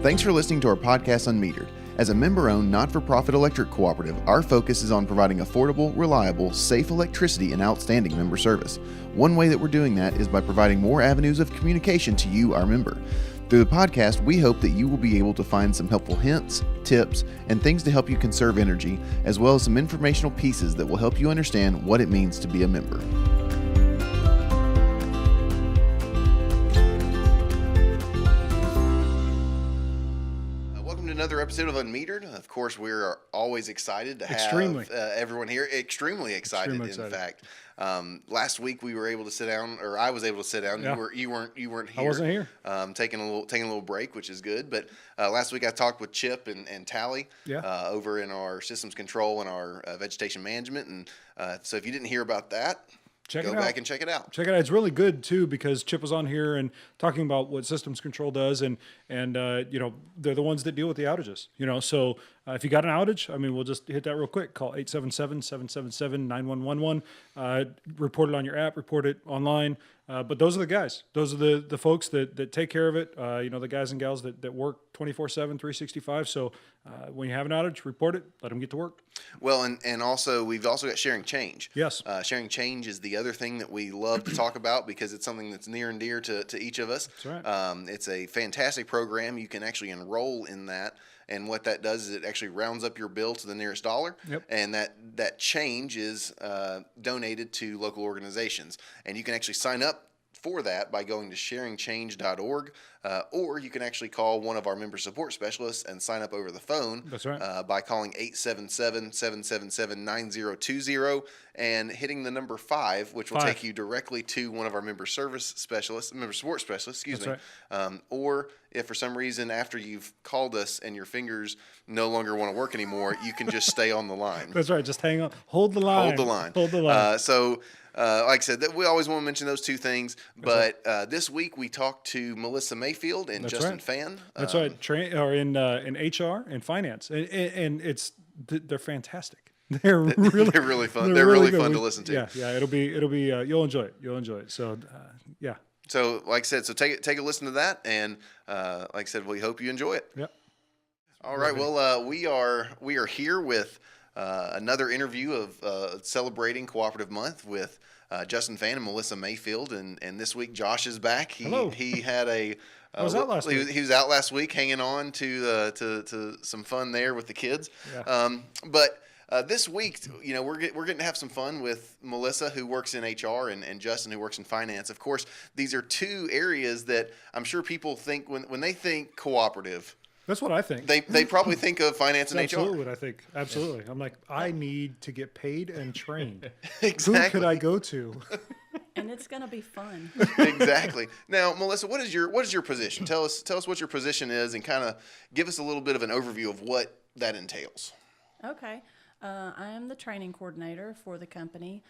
Thanks for listening to our podcast, unMetered. As a member-owned, not-for-profit electric cooperative, our focus is on providing affordable, reliable, safe electricity and outstanding member service. One way that we're doing that is by providing more avenues of communication to you, our member. Through the podcast, we hope that you will be able to find some helpful hints, tips, and things to help you conserve energy, as well as some informational pieces that will help you understand what it means to be a member. Another episode of unMetered. Of course, we're always excited to have everyone here. Extremely excited. In fact. Last week we were able to sit down, or I was able to sit down. Yeah. You weren't here. I wasn't here. Taking a little break, which is good. But last week I talked with Chip and Tally over in our systems control and our vegetation management. And so if you didn't hear about that, go back and check it out. Check it out. It's really good too, because Chip was on here and talking about what systems control does, and you know, they're the ones that deal with the outages. You know, so if you got an outage, I mean, we'll just hit that real quick. Call 877-777-9111. Report it on your app. Report it online. But those are the guys. Those are the folks that take care of it. You know, the guys and gals that work 24/7, 365. So when you have an outage, report it. Let them get to work. Well, and also we've also got sharing change. Yes. Sharing change is the other thing that we love to talk about, because it's something that's near and dear to each of us. That's right. It's a fantastic program. You can actually enroll in that. And what that does is it actually rounds up your bill to the nearest dollar. Yep. And that change is donated to local organizations. And you can actually sign up for that by going to sharingchange.org, or you can actually call one of our member support specialists and sign up over the phone. That's right. By calling 877-777-9020 and hitting the number 5, which will take you directly to one of our member support specialists, That's right. Or if for some reason after you've called us and your fingers no longer want to work anymore, you can just stay on the line. That's right. Just hang on. Hold the line. Hold the line. Like I said, we always want to mention those two things. But this week we talked to Malissa Mayfield and Justin Fann. That's right. In HR and finance, and they're fantastic. They're really fun. They're really fun to listen to. Yeah. It'll be. You'll enjoy it. So yeah. So like I said, take a listen to that, and like I said, we hope you enjoy it. Yep. All right. Well, we are here with another interview of celebrating Cooperative Month with Justin Fann and Malissa Mayfield, and this week Josh is back. He had a was out last week. He was out last week, hanging on to some fun there with the kids. Yeah. But this week, you know, we're getting to have some fun with Melissa, who works in HR, and Justin, who works in finance. Of course, these are two areas that I'm sure people think when they think cooperative. That's what I think. They probably think of finance and Absolutely HR. What I think. Absolutely. I'm like, I need to get paid and trained. Exactly. Who could I go to? And it's going to be fun. Exactly. Now, Melissa, what is your position? Tell us what your position is, and kind of give us a little bit of an overview of what that entails. Okay. I am the training coordinator for the company.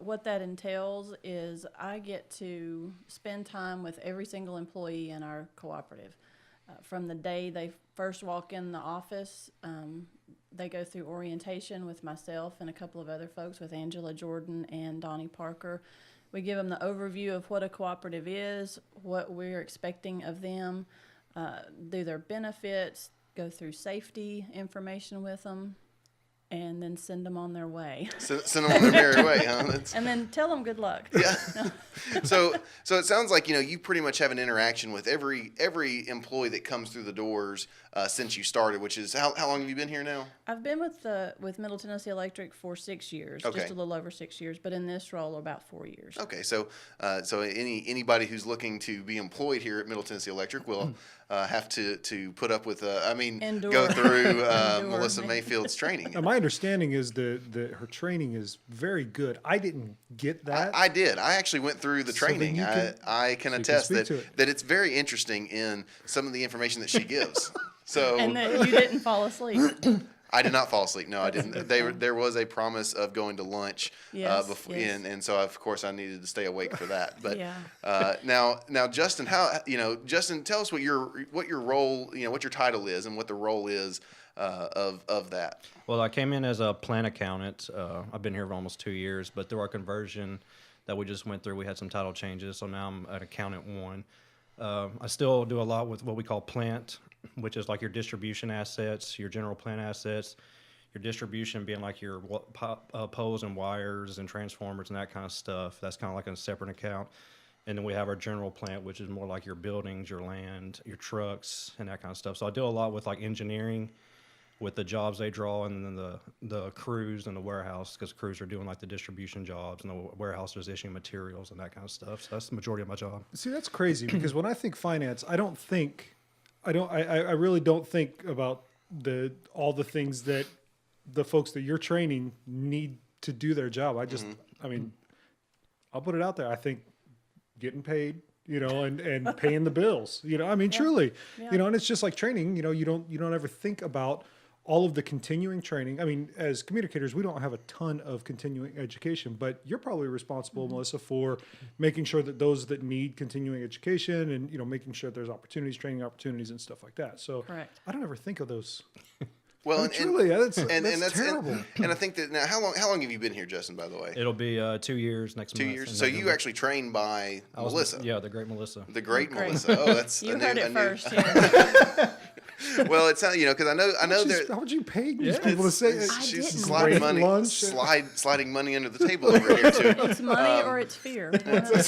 What that entails is I get to spend time with every single employee in our cooperative. From the day they first walk in the office, they go through orientation with myself and a couple of other folks, with Angela Jordan and Donnie Parker. We give them the overview of what a cooperative is, what we're expecting of them, do their benefits, go through safety information with them, and then send them on their way. Send them on their merry way, huh? And then tell them good luck. Yeah. So it sounds like, you know, you pretty much have an interaction with every employee that comes through the doors since you started, which is how long have you been here now? I've been with Middle Tennessee Electric for 6 years, Okay. just a little over 6 years, but in this role about 4 years. Okay, so anybody who's looking to be employed here at Middle Tennessee Electric will have to put up with Endure. go through Endure. Melissa Mayfield's training. Now, my understanding is that her training is very good. I didn't get that. I did. I actually went through the training. I can attest that it's very interesting in some of the information that she gives. So And that you didn't fall asleep. I did not fall asleep. No, I didn't. There was a promise of going to lunch before, yes. And so of course I needed to stay awake for that. But Yeah. now Justin, Justin, tell us what your role, what your title is and what the role is of that. Well, I came in as a plant accountant. I've been here for almost 2 years, but through our conversion that we just went through, we had some title changes. So now I'm an accountant 1. I still do a lot with what we call plant, which is like your distribution assets, your general plant assets, your distribution being like your poles and wires and transformers and that kind of stuff. That's kind of like a separate account. And then we have our general plant, which is more like your buildings, your land, your trucks, and that kind of stuff. So I do a lot with like engineering, with the jobs they draw, and then the crews and the warehouse, because crews are doing like the distribution jobs, and the warehouse is issuing materials and that kind of stuff. So that's the majority of my job. See, that's crazy because when I think finance, I really don't think about all the things that the folks that you're training need to do their job. I mean, I'll put it out there. I think getting paid, and paying the bills, I mean, truly, and it's just like training, you don't ever think about all of the continuing training. I mean, as communicators, we don't have a ton of continuing education, but you're probably responsible, Melissa, for making sure that those that need continuing education and, making sure there's opportunities, training opportunities and stuff like that. So Correct. I don't ever think of those. Well, Truly, that's that's terrible. And I think that now, how long have you been here, Justin? By the way, It'll be 2 years next month. 2 years. So you actually trained by Melissa. Yeah, the great Melissa. The great Great. Melissa. Oh, that's You a heard new, it a new- first. Yeah. Well, it's because I know there. How would you pay these people to say it? I She's didn't. sliding Great money, lunch. sliding money under the table over here too. It's money or it's fear. One of the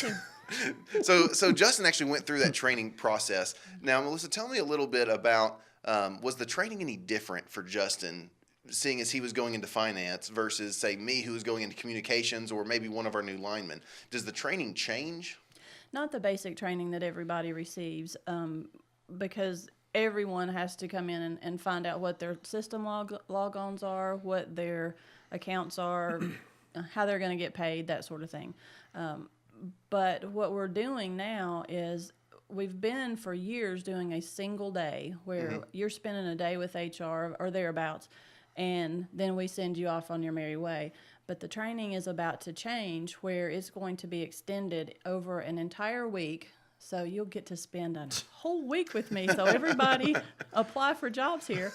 two. So Justin actually went through that training process. Now, Melissa, tell me a little bit about was the training any different for Justin, seeing as he was going into finance versus, say, me who was going into communications or maybe one of our new linemen? Does the training change? Not the basic training that everybody receives, because everyone has to come in and find out what their system logons are, what their accounts are, how they're going to get paid, that sort of thing. But what we're doing now is we've been for years doing a single day where you're spending a day with HR or thereabouts, and then we send you off on your merry way. But the training is about to change where it's going to be extended over an entire week. So you'll get to spend a whole week with me. So everybody apply for jobs here.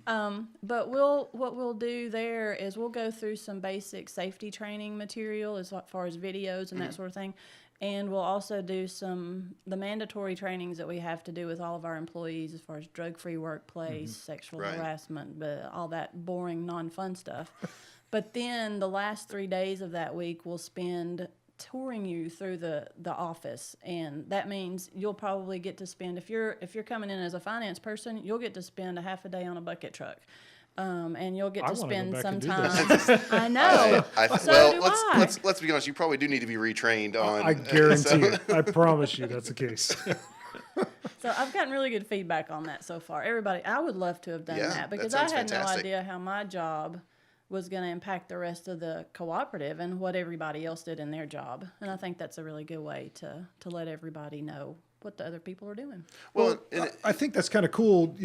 But what we'll do there is we'll go through some basic safety training material as far as videos and that sort of thing. And we'll also do the mandatory trainings that we have to do with all of our employees as far as drug-free workplace, sexual harassment, all that boring, non-fun stuff. But then the last 3 days of that week we'll spend touring you through the office, and that means you'll probably get to spend, if you're coming in as a finance person, you'll get to spend a half a day on a bucket truck, and you'll get to spend some time. I know. Let's be honest. You probably do need to be retrained on. I guarantee it. I promise you, that's the case. So I've gotten really good feedback on that so far. Everybody, I would love to have done that because I sounds had fantastic. no idea how my job was going to impact the rest of the cooperative and what everybody else did in their job. And I think that's a really good way to let everybody know what the other people are doing. Well, I think that's kind of cool,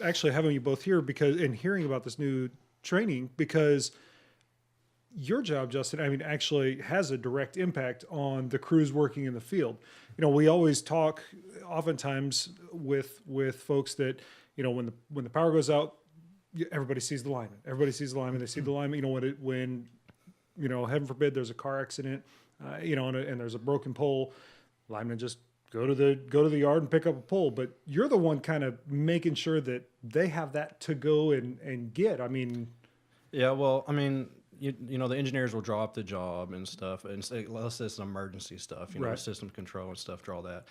actually having you both here and hearing about this new training, because your job, Justin, I mean, actually has a direct impact on the crews working in the field. We always talk oftentimes with folks that, when the power goes out, everybody sees the lineman. Everybody sees the lineman. They see the lineman. When heaven forbid, there's a car accident, and there's a broken pole, linemen just go to the yard and pick up a pole. But you're the one kind of making sure that they have that to go and get. I mean, yeah. Well, I mean, the engineers will draw up the job and stuff, and say, let's say it's emergency stuff, system control and stuff, draw that.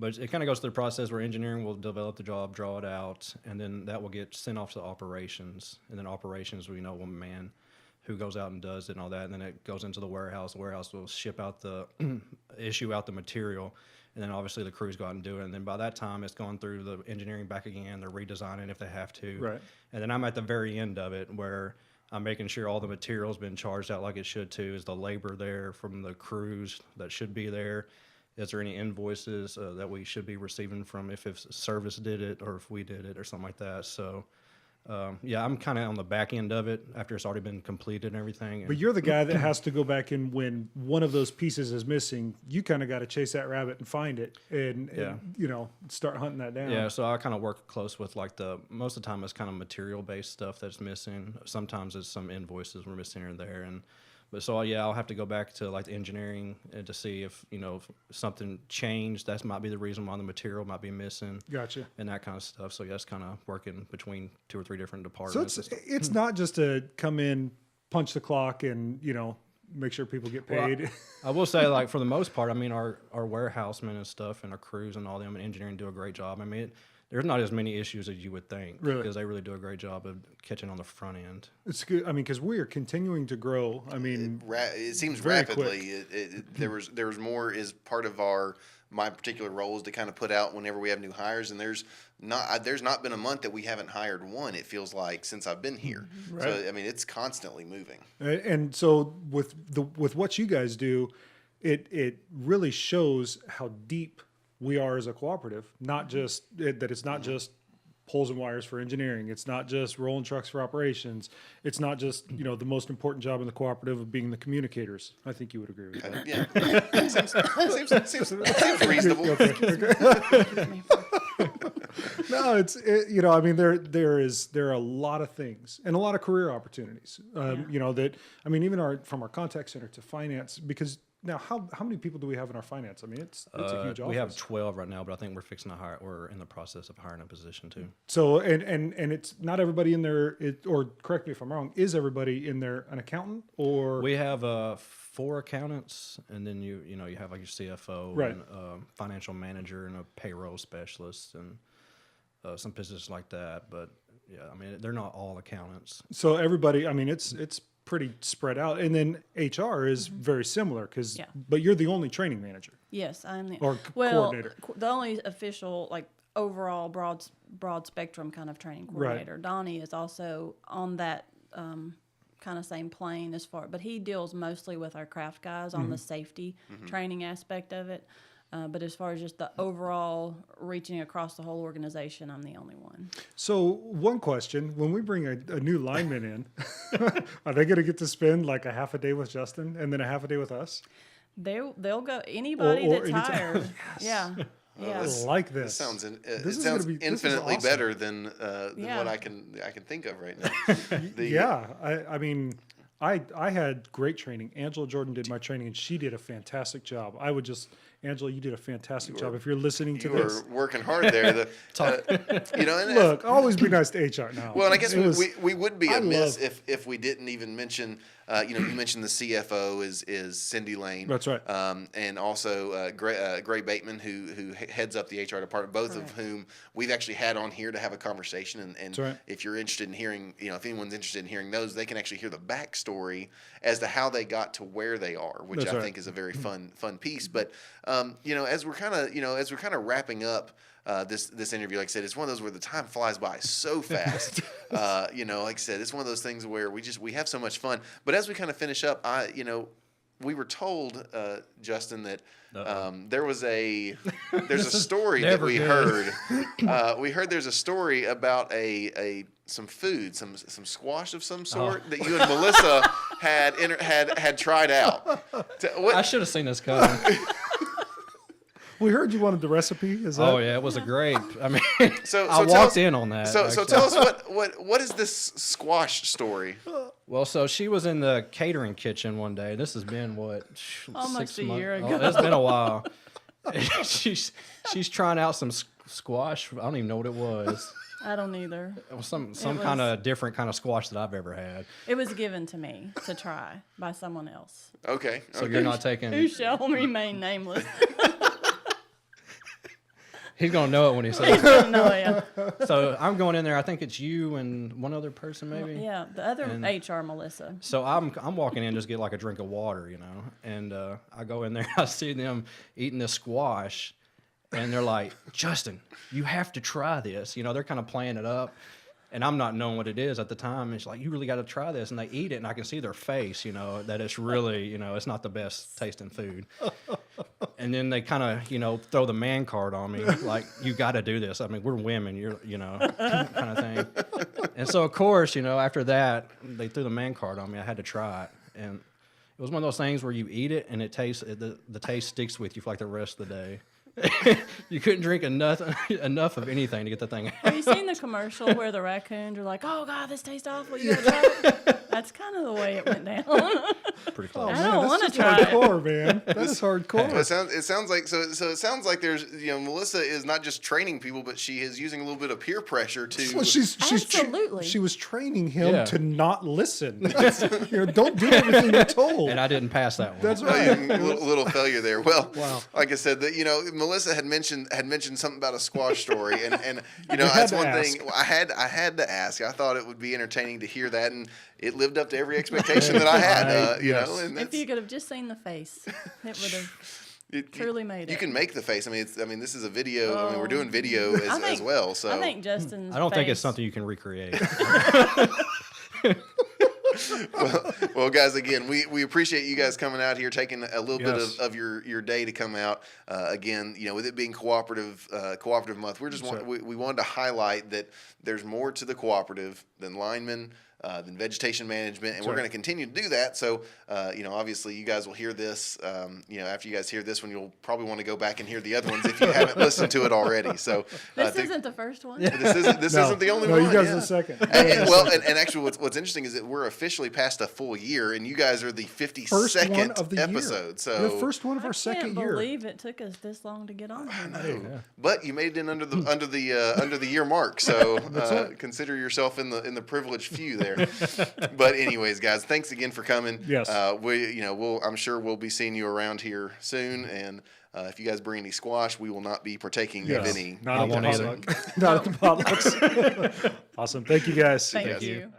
But it kind of goes through the process where engineering will develop the job, draw it out, and then that will get sent off to operations. And then operations, will man who goes out and does it and all that. And then it goes into the warehouse. The warehouse will ship out issue out the material. And then obviously the crews go out and do it. And then by that time, it's gone through the engineering back again. They're redesigning if they have to. Right. And then I'm at the very end of it where I'm making sure all the material's been charged out like it should too. Is the labor there from the crews that should be there? Is there any invoices that we should be receiving from if service did it or if we did it or something like that? So, I'm kind of on the back end of it after it's already been completed and everything. but you're the guy that has to go back in when one of those pieces is missing. You kind of got to chase that rabbit and find it and start hunting that down. Yeah, so I kind of work close with most of the time it's kind of material-based stuff that's missing. Sometimes it's some invoices we're missing here and there. But so yeah, I'll have to go back to like the engineering and to see if if something changed. That might be the reason why the material might be missing. Gotcha. And that kind of stuff. So yeah, it's kind of working between 2 or 3 different So departments. it's not just to come in, punch the clock, and make sure people get paid. Well, I will say, like, for the most part, I mean, our warehousemen and stuff and our crews and all them and engineering do a great job. I mean, there's not as many issues as you would think. Really? Because they really do a great job of catching on the front end. It's good. I mean, because we are continuing to grow. I mean, It seems very rapidly. There was more is part of my particular role is to kind of put out whenever we have new hires, and there's not been a month that we haven't hired one. It feels like since I've been here. Right. So I mean, it's constantly moving. and so with what you guys do, it really shows how deep we are as a cooperative. Not just that it's not just poles and wires for engineering. It's not just rolling trucks for operations. It's not just the most important job in the cooperative of being the communicators. I think you would agree with that. Yeah, seems reasonable. No, I mean, there are a lot of things and a lot of career opportunities. That I mean, even from our contact center to finance, because now how many people do we have in our finance? I mean, it's a huge office. We have 12 right now, but I think we're fixing to hire. We're in the process of hiring a position too. So and it's not everybody in there. Or correct me if I'm wrong. Is everybody in there an accountant or? We have 4 accountants, and then you have like your CFO, Right. and financial manager, and a payroll specialist, and some positions like that. But yeah, I mean, they're not all accountants. So everybody, I mean, it's pretty spread out, and then HR is very similar Yeah. but you're the only training manager. Yes, I'm the coordinator. The only official, like, overall broad spectrum kind of training coordinator. Donnie is also on that kind of same plane but he deals mostly with our craft guys on the safety training aspect of it. But as far as just the overall reaching across the whole organization, I'm the only one. So one question, when we bring a new lineman in, are they going to get to spend like a half a day with Justin and then a half a day with us? They'll go, anybody Or that's anytime. Hired. Yeah. Yeah. I like this. This sounds infinitely awesome. better than what I can think of right now. I mean, I had great training. Angela Jordan did my training, and she did a fantastic job. Angela, you did a fantastic job. If you're listening to this, you were working hard there. And look, always be nice to HR now. Well, and I guess we would be amiss if we didn't even mention. You mentioned the CFO is Cindy Lane. That's right. And also Gray Bateman, who heads up the HR department. Both of whom we've actually had on here to have a conversation. And right. if you're interested in hearing, if anyone's interested in hearing those, they can actually hear the backstory as to how they got to where they are, which That's I right. think is a very fun piece. But as we're kind of wrapping up. This interview, like I said, it's one of those where the time flies by so fast. Like I said, it's one of those things where we have so much fun. But as we kind of finish up, we were told, Justin, that there's a story that we heard. We heard there's a story about some food, some squash of some sort that you and Melissa had tried out. I should have seen this coming. We heard you wanted the recipe. Is that? Oh yeah, it was a great. I mean, So I walked in on that. So actually. tell us what is this squash story? Well, so she was in the catering kitchen one day. This has been Almost 6 a months? year Oh, ago. it's been a while. she's trying out some squash. I don't even know what it was. I don't either. It was some was- kind of different kind of squash that I've ever had. It was given to me to try by someone else, Okay. So you're not who taking. shall remain nameless. He's gonna know it when he says it. No, yeah. So I'm going in there. I think it's you and one other person maybe. Yeah, the other And- HR, Melissa. So I'm walking in just get like a drink of water, and I go in there. I see them eating this squash, and they're like, "Justin, you have to try this." They're kind of playing it up, and I'm not knowing what it is at the time. It's like, you really got to try this, and they eat it, and I can see their face, that it's really, it's not the best tasting food. And then they kind of, throw the man card on me, like, you got to do this. I mean, we're women, kind of thing. And so, of course, after that, they threw the man card on me. I had to try it. And it was one of those things where you eat it, and the taste sticks with you for like the rest of the day. You couldn't drink enough of anything to get the thing out. Have you seen the commercial where the raccoons are like, "Oh God, this tastes awful. You gotta try it." That's kind of the way it went down. Pretty Oh, close. I don't want to that's try it. hardcore, man. That is hardcore. It sounds like it sounds like there's Melissa is not just training people, but she is using a little bit of peer pressure to. Well, Absolutely. She was training him Yeah. to not listen. Don't do everything you're told. And I didn't pass that one. That's Oh, right. yeah, little failure there. Well, Wow. like I said, that Melissa had mentioned something about a squash story, and had that's to one ask. thing I had to ask. I thought it would be entertaining to hear that, and it lived up to every expectation that I had. Yes. And If that's, you could have just seen the face, it would have truly made it. You can make the face. This is a video. We're Oh. doing video as well. So I think Justin's I don't think it's face- something you can recreate. well, guys, again, we appreciate you guys coming out here, taking a little Yes. bit of your day to come out. Again, with it being cooperative month, we wanted to highlight that there's more to the cooperative than linemen, than vegetation management, and we're going to continue to do that. So, obviously, you guys will hear this. After you guys hear this one, you'll probably want to go back and hear the other ones if you haven't listened to it already. So, This isn't the first one. this isn't the only no, one. you guys yeah. are the second. And actually, what's interesting is that we're officially past a full year, and you guys are the 52nd First one of the episode. year. So the first one of our I second can't year. believe it took us this long to get on here. but you made it in under the year mark. So consider yourself in the privileged few there. But anyways, guys, thanks again for coming. Yes. I'm sure we'll be seeing you around here soon, and if you guys bring any squash, we will not be partaking of Yes. any. Not at the won't either. potluck. Not at the potlucks. Awesome. Thank you, guys. Thank you.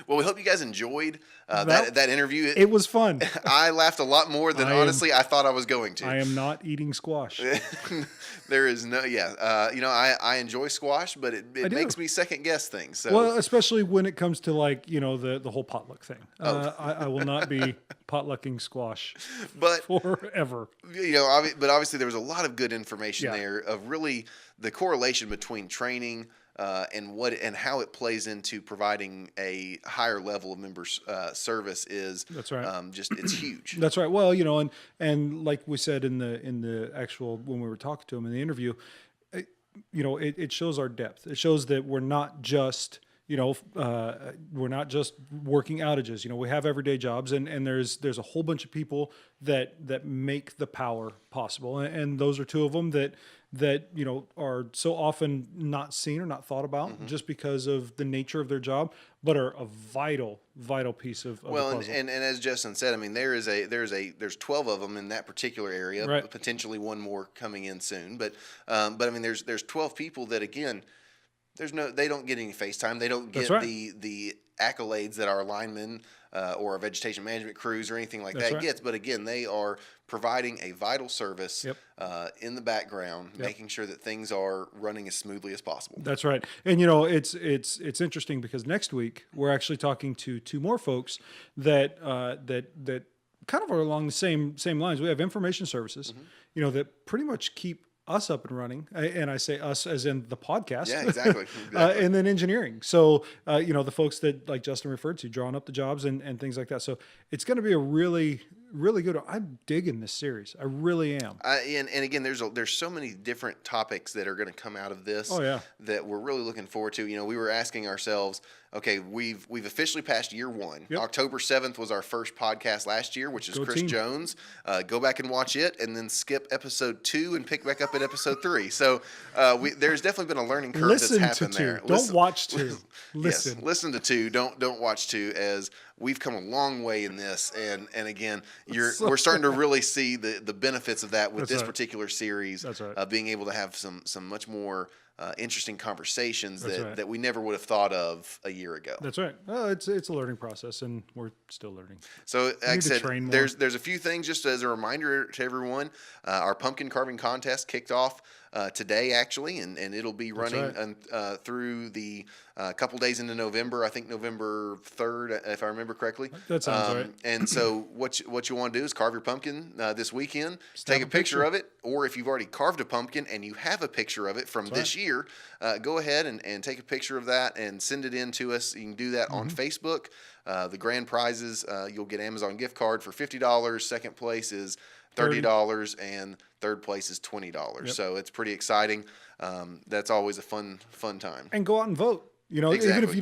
Well, we hope you guys enjoyed that interview. It was fun. I laughed a lot more than honestly I thought I was going to. I am not eating squash. There is no, I enjoy squash, but it do. makes me second guess things. So Well, especially when it comes to the whole potluck thing. I will not be potlucking squash but forever. but obviously there was a lot of good information Yeah. there of really the correlation between training and how it plays into providing a higher level of member service is. That's right. It's huge. That's right. Well, and like we said in the actual when we were talking to him in the interview, it shows our depth. It shows that we're not just we're not just working outages. We have everyday jobs, and there's a whole bunch of people that make the power possible, and those are two of them that are so often not seen or not thought about just because of the nature of their job, but are a vital piece of the puzzle. And as Justin said, there's 12 of them in that particular area, Right. potentially one more coming in soon. But there's 12 people that again, they don't get any face time. They don't get That's right. the accolades that our linemen or our vegetation management crews or anything like That's that right. gets. But again, they are providing a vital service Yep. in the background, making sure that things are running as smoothly as possible. That's right. And it's interesting because next week we're actually talking to two more folks that kind of are along the same lines. We have information services, that pretty much keep us up and running, and I say us as in the podcast. Yeah, exactly. And then engineering. So, the folks that like Justin referred to, drawing up the jobs and things like that. So it's going to be a really, really good. I'm digging this series. I really am. And again, there's so many different topics that are going to come out of this. Oh, yeah. That we're really looking forward to. We were asking ourselves, okay, we've officially passed year one. Yep. October 7th was our first podcast last year, which is Go Chris team. Jones. Go back and watch it, and then skip episode 2 and pick back up at episode 3. So there's definitely been a learning curve Listen that's to happened two. there. Don't watch two. Listen. Yes, listen to 2. Don't watch 2, as we've come a long way in this, and again, we're starting to really see the benefits of that with That's this right. particular series. That's right. Being able to have some much more interesting conversations That's right. that we never would have thought of a year ago. That's right. Well, it's a learning process, and we're still learning. So, like I need to said, train more. there's a few things just as a reminder to everyone. Our pumpkin carving contest kicked off today, actually, and it'll be running through the couple days into November. I think November 3rd, if I remember correctly. That sounds right. And so what you want to do is carve your pumpkin this weekend, take a a picture picture. of it, or if you've already carved a pumpkin and you have a picture of it from this year, go ahead and take a picture of that and send it in to us. You can do that on Facebook. The grand prizes, you'll get Amazon gift card for $50. Second place is $30, and third place is $20. Yep. So it's pretty exciting. That's always a fun time. And go out and vote. Even Exactly. if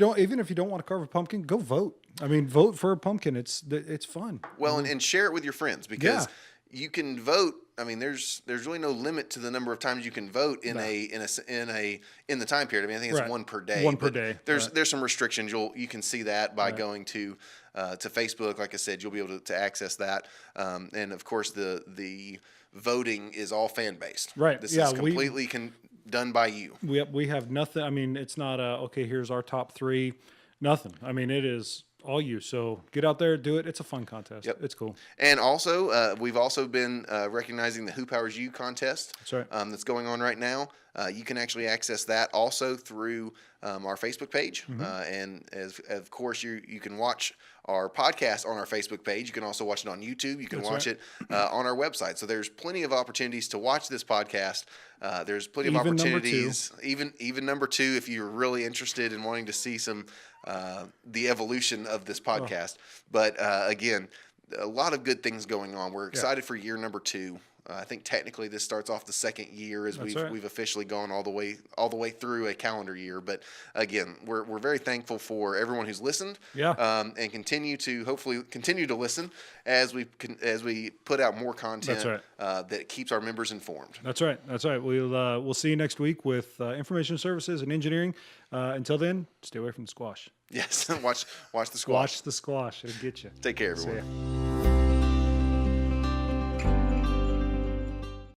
you don't want to carve a pumpkin, go vote. I mean, vote for a pumpkin. It's fun. Well, and share it with your friends because you can vote. I mean, there's really no limit to the number of times you can vote in the time period. I mean, I think it's one per day. One per day. There's some restrictions. You can see that by going to Facebook. Like I said, you'll be able to access that. And of course, the voting is all fan based. Right. This is completely done by you. We have nothing. I mean, it's not okay, here's our top 3. Nothing. I mean, it is all you. So get out there, do it. It's a fun contest. Yep. It's cool. And also, we've also been recognizing the Who Powers You contest. That's right. That's going on right now. You can actually access that also through our Facebook page. And of course, you can watch our podcast on our Facebook page. You can also watch it on YouTube. You can watch it on our website. So there's plenty of opportunities to watch this podcast. There's plenty of opportunities. Even number 2, if you're really interested in wanting to see some the evolution of this podcast. But again, a lot of good things going on. We're excited for year number 2. I think technically this starts off the second year as we've officially gone all the way through a calendar year. But again, we're very thankful for everyone who's listened. And continue to listen as we put out more content that keeps our members informed. That's right. We'll see you next week with information services and engineering. Until then, stay away from the squash. Yes, watch the squash. Watch the squash. It'll get you. Take care, everyone. See ya.